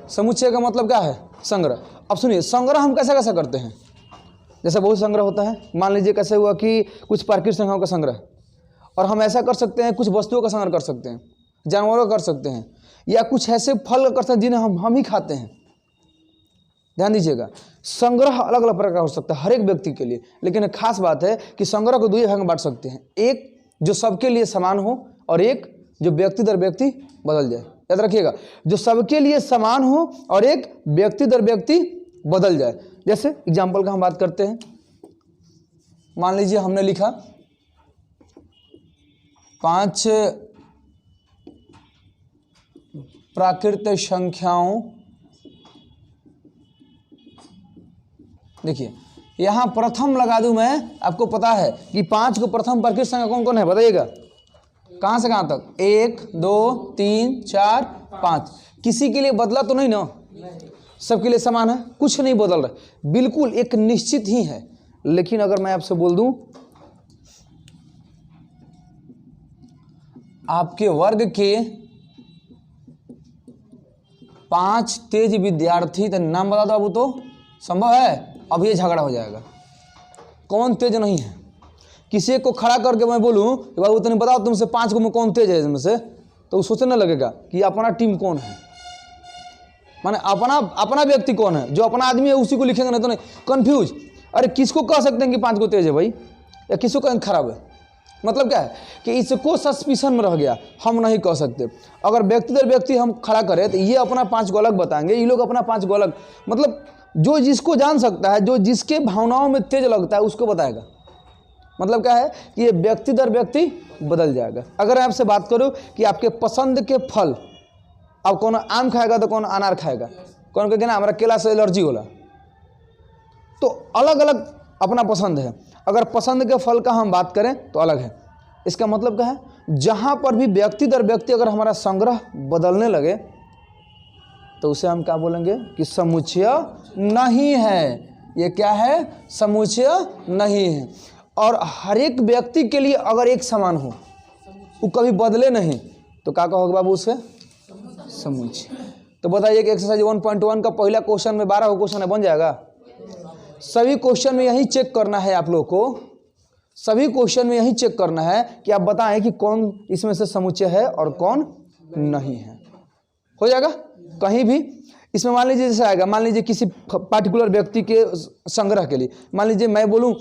समुच्चय का मतलब क्या है? संग्रह। अब सुनिए, संग्रह हम कैसा कैसा करते हैं? जैसे बहुत संग्रह होता है, मान लीजिए कैसे हुआ कि कुछ प्राकृतिक संख्याओं का संग्रह, और हम ऐसा कर सकते हैं, कुछ वस्तुओं का संग्रह कर सकते हैं, जानवरों का कर सकते हैं, या कुछ ऐसे फल का कर सकते हैं जिन्हें हम ही खाते हैं। ध्यान दीजिएगा, संग्रह अलग अलग प्रकार का हो सकता है हर एक व्यक्ति के लिए, लेकिन एक खास बात है कि संग्रह को दो भाग में बांट सकते हैं, एक जो सबके लिए समान हो और एक जो व्यक्ति दर व्यक्ति बदल जाए। याद रखिएगा, जो सबके लिए समान हो और एक व्यक्ति दर व्यक्ति बदल जाए। जैसे एग्जाम्पल का हम बात करते हैं, मान लीजिए हमने लिखा 5 प्राकृतिक संख्याओं, देखिए यहां प्रथम लगा दूं मैं, आपको पता है कि 5 को प्रथम प्राकृतिक संख्या कौन कौन है बताइएगा, कहां से कहां तक? 1 2 3 4 5। किसी के लिए बदला तो नहीं ना? सबके लिए समान है, कुछ नहीं बदल रहा, बिल्कुल एक निश्चित ही है। लेकिन अगर मैं आपसे बोल दूं आपके वर्ग के 5 तेज विद्यार्थी, तो नाम बता दो, अब तो संभव है? अब ये झगड़ा हो जाएगा, कौन तेज नहीं है। किसी को खड़ा करके मैं बोलूं कि बाबू तुमने बताओ तुमसे 5 को में कौन तेज है इसमें से, तो वो सोचने लगेगा कि अपना टीम कौन है, माने अपना व्यक्ति कौन है, जो अपना आदमी है उसी को लिखेंगे, नहीं तो नहीं, कंफ्यूज। अरे किसको कह सकते हैं कि 5 को तेज है भाई, या किसको कहें खराब है? मतलब क्या है कि इसको सस्पिशन में रह गया, हम नहीं कह सकते। अगर व्यक्ति दर व्यक्ति हम खड़ा करें तो ये अपना 5 को अलग बताएंगे, ये लोग अपना 5 को अलग, मतलब जो जिसको जान सकता है, जो जिसके भावनाओं में तेज लगता है उसको बताएगा। मतलब क्या है कि ये व्यक्ति दर व्यक्ति बदल जाएगा। अगर मैं आपसे बात करूं कि आपके पसंद के फल, अब कौन आम खाएगा तो कौन अनार खाएगा, कौन कहेगा ना हमारा केला से एलर्जी होला, तो अलग अलग अपना पसंद है। अगर पसंद के फल का हम बात करें तो अलग है। इसका मतलब क्या है, जहां पर भी व्यक्ति दर व्यक्ति अगर हमारा संग्रह बदलने लगे तो उसे हम क्या बोलेंगे कि समुच्चय नहीं है। ये क्या है? समुच्चय नहीं है। और हर एक व्यक्ति के लिए अगर एक समान हो, वो कभी बदले नहीं, तो क्या कहोगे बाबू उसे? समुच्चय। तो बताइए कि एक्सरसाइज 1.1 का पहला क्वेश्चन में 12 क्वेश्चन है, बन जाएगा? सभी क्वेश्चन में यही चेक करना है आप लोग को, सभी क्वेश्चन में यही चेक करना है कि आप बताएं कि कौन इसमें से समुच्चय है और कौन नहीं है। हो जाएगा? कहीं भी इसमें मान लीजिए जैसे आएगा, मान लीजिए किसी पार्टिकुलर व्यक्ति के संग्रह के लिए, मान लीजिए मैं बोलूं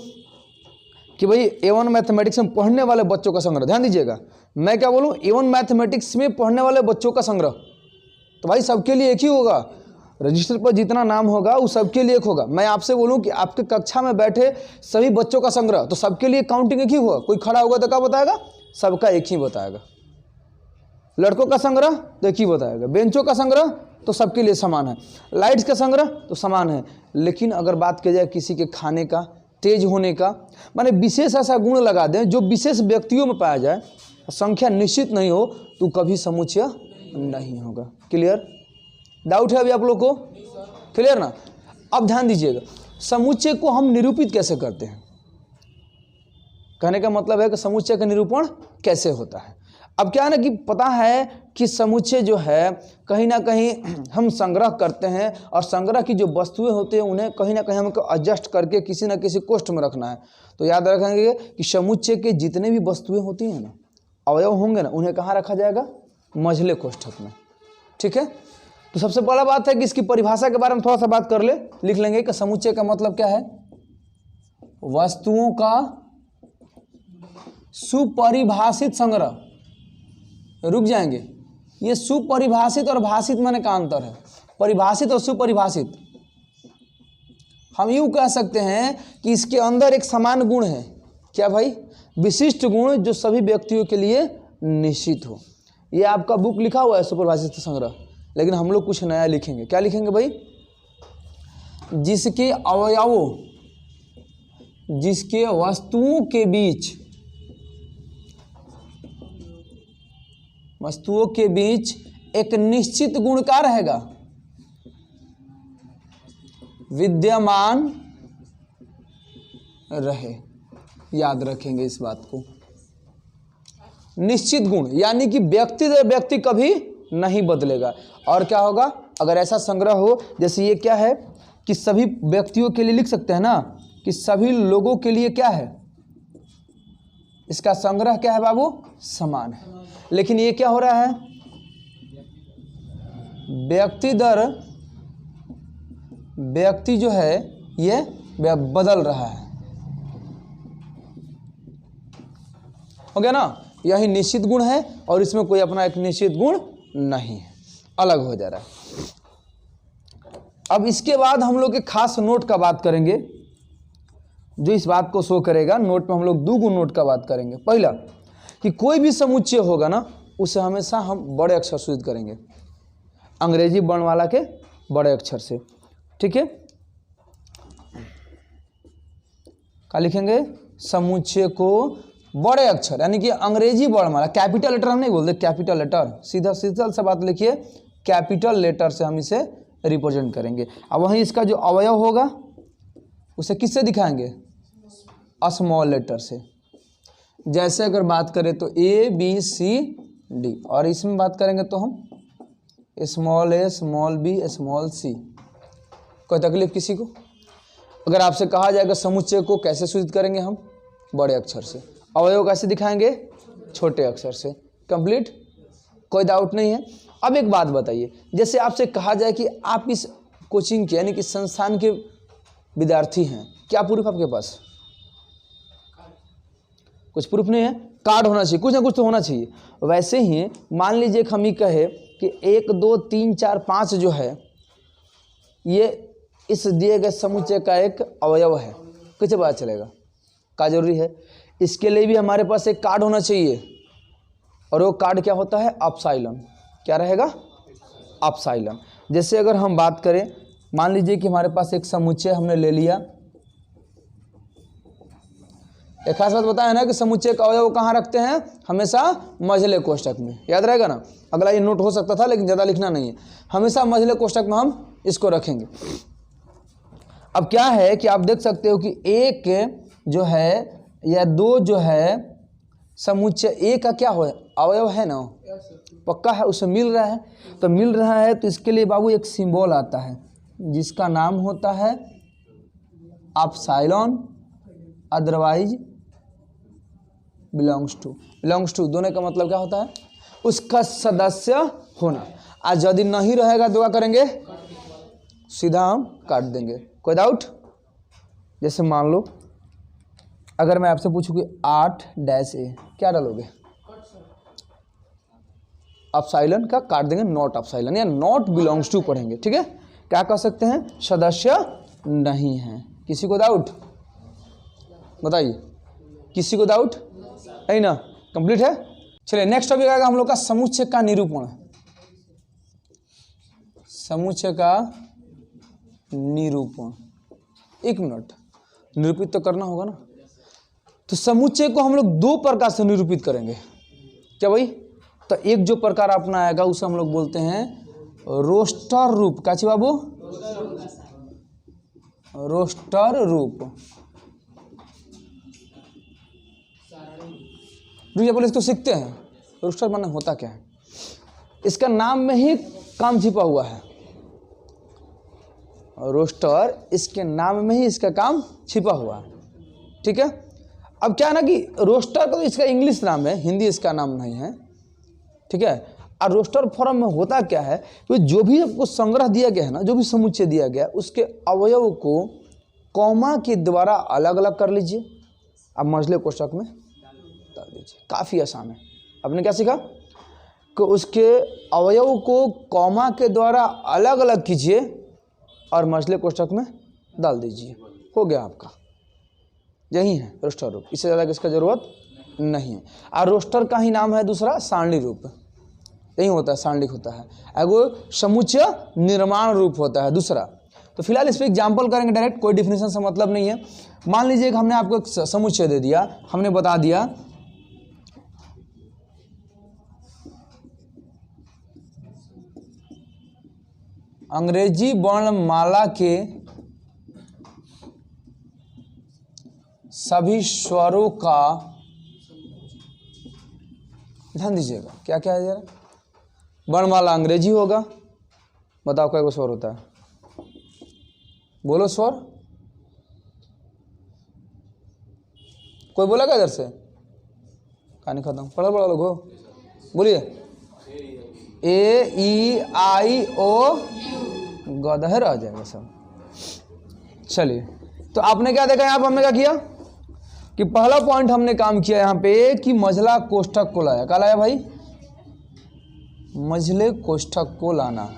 कि भाई A1 मैथमेटिक्स में पढ़ने वाले बच्चों का संग्रह, ध्यान दीजिएगा, मैं क्या बोलूं? A1 मैथमेटिक्स में पढ़ने वाले बच्चों का संग्रह, तो भाई सबके लिए एक ही होगा, रजिस्टर पर जितना नाम होगा वो सबके लिए एक होगा। मैं आपसे बोलूं कि आपके कक्षा में बैठे सभी बच्चों का संग्रह, तो सबके लिए काउंटिंग एक ही होगा। कोई खड़ा होगा तो क्या बताएगा? सबका एक ही बताएगा। लड़कों का संग्रह तो एक ही बताएगा, बेंचों का संग्रह तो सबके लिए समान है, लाइट्स का संग्रह तो समान है। लेकिन अगर बात की जाए किसी के खाने का, तेज होने का, माने विशेष ऐसा गुण लगा दें जो विशेष व्यक्तियों में पाया जाए, संख्या निश्चित नहीं हो, तो कभी समुच्चय नहीं होगा। क्लियर? डाउट है अभी आप लोग को? क्लियर ना? अब ध्यान दीजिएगा, समुच्चय को हम निरूपित कैसे करते हैं? कहने का मतलब है कि समुच्चय का निरूपण कैसे होता है। अब क्या है ना कि पता है कि समुच्चय जो है कहीं ना कहीं हम संग्रह करते हैं, और संग्रह की जो वस्तुएं होती हैं उन्हें कहीं ना कहीं हमको एडजस्ट करके किसी न किसी कोष्ठ में रखना है। तो याद रखेंगे कि समुच्चय के जितने भी वस्तुएं होती हैं ना, अवयव होंगे ना, उन्हें कहाँ रखा जाएगा? मझले कोष्ठक में। ठीक है? तो सबसे बड़ा बात है कि इसकी परिभाषा के बारे में थोड़ा सा बात कर ले, लिख लेंगे कि समुच्चय का मतलब क्या है? वस्तुओं का सुपरिभाषित संग्रह। रुक जाएंगे, ये सुपरिभाषित और भाषित माने का अंतर है। परिभाषित और सुपरिभाषित, हम यूं कह सकते हैं कि इसके अंदर एक समान गुण है। क्या भाई? विशिष्ट गुण जो सभी व्यक्तियों के लिए निश्चित हो। ये आपका बुक लिखा हुआ है सुपरिभाषित संग्रह, लेकिन हम लोग कुछ नया लिखेंगे। क्या लिखेंगे भाई? जिसके अवयवों, जिसके वस्तुओं के बीच, वस्तुओं के बीच एक निश्चित गुण का रहेगा, विद्यमान रहे। याद रखेंगे इस बात को, निश्चित गुण, यानी कि व्यक्ति दर व्यक्ति कभी नहीं बदलेगा। और क्या होगा? अगर ऐसा संग्रह हो, जैसे ये क्या है कि सभी व्यक्तियों के लिए लिख सकते हैं ना कि सभी लोगों के लिए क्या है, इसका संग्रह क्या है बाबू, समान है। लेकिन ये क्या हो रहा है, व्यक्ति दर व्यक्ति जो है ये बदल रहा है, हो गया ना। यही निश्चित गुण है और इसमें कोई अपना एक निश्चित गुण नहीं है, अलग हो जा रहा है। अब इसके बाद हम लोग एक खास नोट का बात करेंगे जो इस बात को शो करेगा। नोट में हम लोग दो गुण नोट का बात करेंगे। पहला कि कोई भी समुच्चय होगा ना उसे हमेशा हम बड़े अक्षर सूचित करेंगे, अंग्रेजी वर्णमाला के बड़े अक्षर से, ठीक है। क्या लिखेंगे, समुच्चय को बड़े अक्षर यानी कि अंग्रेजी वर्णमाला, कैपिटल लेटर हम नहीं बोलते, कैपिटल लेटर, सीधा सीधा सा बात लिखिए, कैपिटल लेटर से हम इसे रिप्रेजेंट करेंगे। अब वहीं इसका जो अवयव होगा उसे किससे दिखाएंगे, स्मॉल लेटर से। जैसे अगर बात करें तो ए बी सी डी, और इसमें बात करेंगे तो हम स्मॉल ए स्मॉल बी स्मॉल सी। कोई तकलीफ किसी को? अगर आपसे कहा जाएगा समुच्चय को कैसे सूचित करेंगे हम, बड़े अक्षर से, अवयव कैसे दिखाएंगे, छोटे अक्षर से। कंप्लीट, कोई डाउट नहीं है। अब एक बात बताइए, जैसे आपसे कहा जाए कि आप इस कोचिंग के यानी कि संस्थान के विद्यार्थी हैं, क्या प्रूफ आपके पास? कुछ प्रूफ नहीं है, कार्ड होना चाहिए, कुछ ना कुछ तो होना चाहिए। वैसे ही मान लीजिए कि हम ही कहे कि 1 2 3 4 5 जो है ये इस दिए गए समुच्चय का एक अवयव है, कैसे पता चलेगा? क्या जरूरी है? इसके लिए भी हमारे पास एक कार्ड होना चाहिए, और वो कार्ड क्या होता है, अपसाइलन। क्या रहेगा? अपसाइलन। जैसे अगर हम बात करें, मान लीजिए कि हमारे पास एक समुच्चय हमने ले लिया। एक खास बात बताया ना कि समुच्चय का अवयव कहाँ रखते हैं, हमेशा मझले कोष्ठक में, याद रहेगा ना। अगला ये नोट हो सकता था लेकिन ज़्यादा लिखना नहीं है, हमेशा मझले कोष्ठक में हम इसको रखेंगे। अब क्या है कि आप देख सकते हो कि एक जो है या दो जो है समुच्चय ए का क्या हो, अवयव है ना, पक्का है, उसे मिल रहा है। तो मिल रहा है तो इसके लिए बाबू एक सिंबल आता है जिसका नाम होता है upsilon, otherwise belongs to. Belongs to दोनों का मतलब क्या होता है, उसका सदस्य होना। आज यदि नहीं रहेगा तो क्या करेंगे, सीधा हम काट देंगे। कोई डाउट? जैसे मान लो अगर मैं आपसे पूछूं कि 8-A, क्या डालोगे? अपसाइलन का काट देंगे, नॉट अपसाइलन या नॉट बिलोंग्स टू पढ़ेंगे, ठीक है। क्या कह सकते हैं, सदस्य नहीं है। किसी को डाउट बताइए, किसी को डाउट नहीं ना? कंप्लीट है। चलिए नेक्स्ट टॉपिक आएगा हम लोग का समुच्चय का निरूपण। समुच्चय का निरूपण, एक मिनट, निरूपित तो करना होगा ना। तो समुच्चय को हम लोग दो प्रकार से निरूपित करेंगे। क्या भाई? तो एक जो प्रकार अपना आएगा उसे हम लोग बोलते हैं रोस्टर रूप। क्या चाहिए बाबू? रोस्टर रूप। बोले इसको सीखते हैं, रोस्टर माने होता क्या है, इसका नाम में ही काम छिपा हुआ है। रोस्टर, इसके नाम में ही इसका काम छिपा हुआ है, ठीक है। अब क्या है ना कि रोस्टर का तो इसका इंग्लिश नाम है, हिंदी इसका नाम नहीं है, ठीक है। और रोस्टर फॉर्म में होता क्या है कि जो भी आपको संग्रह दिया गया है ना, जो भी समुच्चय दिया गया, उसके अवयव को कॉमा के द्वारा अलग अलग कर लीजिए, अब मझले कोष्ठक में डाल दीजिए। काफ़ी आसान है। आपने क्या सीखा कि उसके अवयव को कॉमा के द्वारा अलग अलग कीजिए और मझले कोष्ठक में डाल दीजिए, हो गया आपका। यही है रोस्टर रूप, इससे ज़्यादा किसका जरूरत नहीं है। और रोस्टर का ही नाम है दूसरा सारणी रूप, यही होता है, सारणिक होता है। एगो समुच्चय निर्माण रूप होता है दूसरा। तो फिलहाल इस पर एग्जाम्पल करेंगे डायरेक्ट, कोई डिफिनेशन से मतलब नहीं है। मान लीजिए कि हमने आपको एक समुच्चय दे दिया, हमने बता दिया अंग्रेजी वर्णमाला के सभी स्वरों का, ध्यान दीजिएगा क्या क्या है जरा, वर्णमाला अंग्रेजी होगा, बताओ क्या स्वर होता है? बोलो स्वर। कोई बोला क्या इधर से? कहानी खत्म। पढ़ो पढ़ो लोग हो, बोलिए। ए ई आई ओ गधा रह जाएगा सब। चलिए, तो आपने क्या देखा यहाँ पर? हमने क्या किया कि पहला पॉइंट हमने काम किया यहाँ पे कि मझला कोष्ठक को लाया। क्या लाया भाई? मझले कोष्ठक को लाना।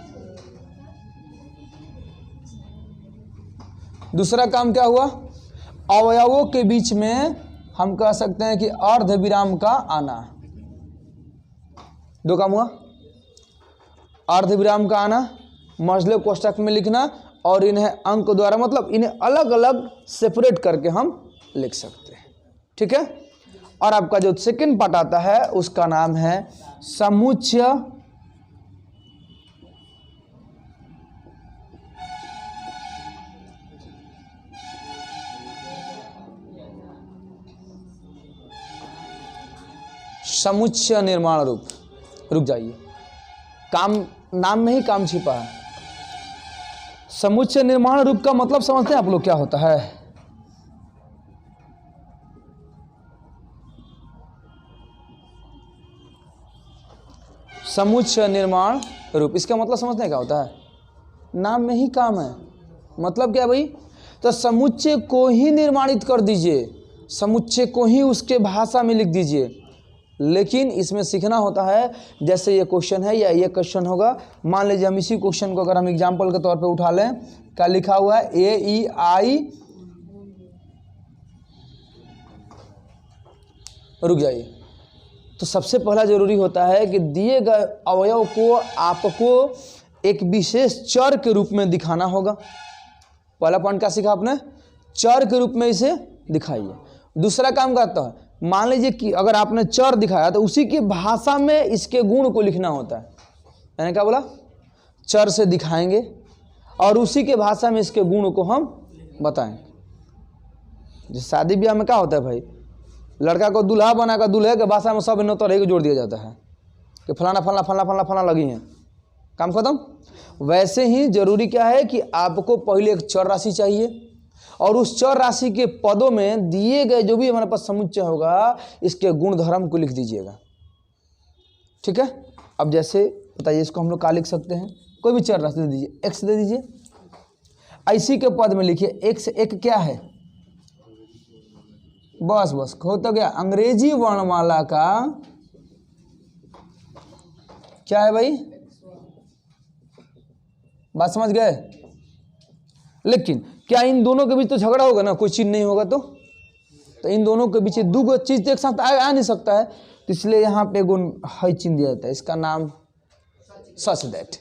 दूसरा काम क्या हुआ? अवयवों के बीच में हम कह सकते हैं कि अर्ध विराम का आना। दो काम हुआ, अर्ध विराम का आना, मझले कोष्ठक में लिखना, और इन्हें अंक द्वारा मतलब इन्हें अलग अलग सेपरेट करके हम लिख सकते हैं। ठीक है। और आपका जो सेकंड पार्ट आता है उसका नाम है समुच्चय समुच्चय निर्माण रूप। रुक जाइए, काम नाम में ही काम छिपा है। समुच्चय निर्माण रूप का मतलब समझते हैं आप लोग क्या होता है? समुच्चय निर्माण रूप, इसका मतलब समझते हैं क्या होता है? नाम में ही काम है। मतलब क्या भाई? तो समुच्चय को ही निर्माणित कर दीजिए, समुच्चय को ही उसके भाषा में लिख दीजिए। लेकिन इसमें सीखना होता है, जैसे ये क्वेश्चन है या ये क्वेश्चन होगा, मान लीजिए हम इसी क्वेश्चन को अगर हम एग्जाम्पल के तौर पे उठा लें, क्या लिखा हुआ है? ए ई आई, रुक जाइए। तो सबसे पहला जरूरी होता है कि दिए गए अवयव को आपको एक विशेष चर के रूप में दिखाना होगा। पहला पॉइंट क्या सीखा आपने? चर के रूप में इसे दिखाइए। दूसरा काम करता है, मान लीजिए कि अगर आपने चर दिखाया तो उसी की भाषा में इसके गुण को लिखना होता है। मैंने क्या बोला? चर से दिखाएंगे और उसी के भाषा में इसके गुण को हम बताएंगे। जैसे शादी ब्याह में क्या होता है भाई? लड़का को दूल्हा बनाकर दूल्हे के भाषा में सब नौ तरह के जोड़ दिया जाता है कि फलाना फलाना फलाना फलाना फलाना लगी हैं, काम खत्म। वैसे ही जरूरी क्या है कि आपको पहले एक चर राशि चाहिए और उस चर राशि के पदों में दिए गए जो भी हमारे पास समुच्चय होगा इसके गुण धर्म को लिख दीजिएगा। ठीक है। अब जैसे बताइए इसको हम लोग क्या लिख सकते हैं? कोई भी चर राशि दे दीजिए, एक्स दे दीजिए। इसी के पद में लिखिए एक्स। एक क्या है? बस बस हो तो गया। अंग्रेजी वर्णमाला का क्या है भाई? बात समझ गए? लेकिन क्या इन दोनों के बीच तो झगड़ा होगा ना, कोई चीज नहीं होगा तो इन दोनों के बीच दो चीज एक साथ आ नहीं सकता है, तो इसलिए यहाँ पे गुण है चिन्ह दिया जाता है। इसका नाम सच दैट,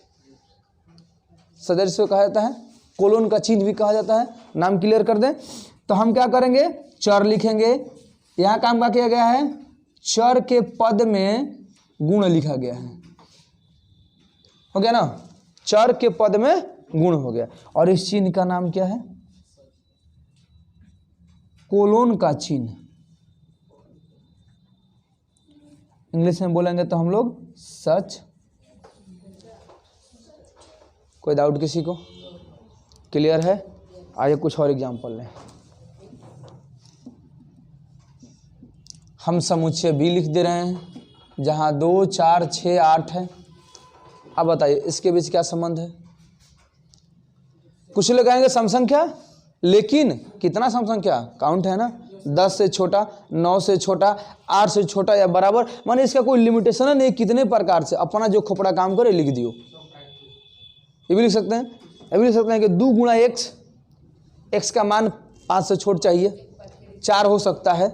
सदैट से कहा जाता है, कोलोन का चिन्ह भी कहा जाता है। नाम क्लियर कर दें तो हम क्या करेंगे? चर लिखेंगे। यहाँ काम का किया गया है, चर के पद में गुण लिखा गया है। हो गया ना? चर के पद में गुण हो गया। और इस चिन्ह का नाम क्या है? कोलोन का चिन्ह। इंग्लिश में बोलेंगे तो हम लोग सच। कोई डाउट किसी को? क्लियर है? आइए कुछ और एग्जांपल लें। हम समुच्चय बी लिख दे रहे हैं जहां 2, 4, 6, 8 है। अब बताइए इसके बीच क्या संबंध है? कुछ लोग कहेंगे सम संख्या, लेकिन कितना सम संख्या? काउंट है ना, 10 से छोटा, 9 से छोटा, 8 से छोटा या बराबर, माने इसका कोई लिमिटेशन नहीं, कितने प्रकार से अपना जो खोपड़ा काम करे लिख दियो। ये भी लिख सकते हैं। ये भी लिख सकते हैं कि 2 गुणा एक्स, एक्स का मान 5 से छोट चाहिए, 4 हो सकता है,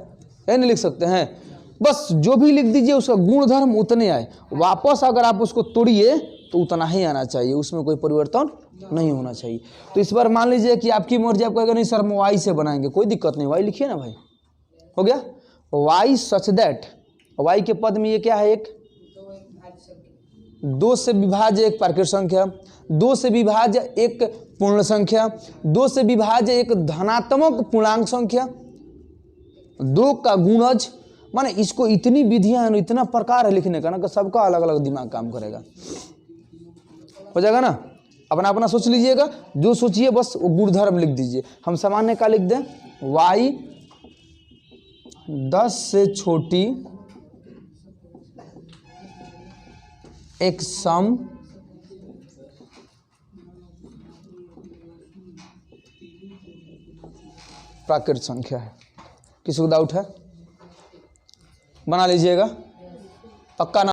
ये नहीं लिख सकते हैं। बस जो भी लिख दीजिए उसका गुण धर्म उतने आए, वापस अगर आप उसको तोड़िए तो उतना ही आना चाहिए, उसमें कोई परिवर्तन नहीं होना चाहिए। तो इस बार मान लीजिए कि आपकी मर्जी, आप कहेंगे नहीं सर हम वाई से बनाएंगे, कोई दिक्कत नहीं, वाई लिखिए ना भाई। हो गया? Y such that. वाई के पद में ये क्या है? एक 2 से विभाज्य एक प्राकृत संख्या, 2 से विभाज्य एक पूर्ण संख्या, 2 से विभाज्य एक धनात्मक पूर्णांक संख्या, 2 का गुणज। माने इसको इतनी विधियां हैं, इतना प्रकार है लिखने का ना कि सबका अलग अलग दिमाग काम करेगा। हो जाएगा ना? अपना अपना सोच लीजिएगा, जो सोचिए बस वो गुणधर्म लिख दीजिए। हम सामान्य का लिख दें, y 10 से छोटी एक सम प्राकृत संख्या है। किसी को डाउट है? बना लीजिएगा, पक्का ना।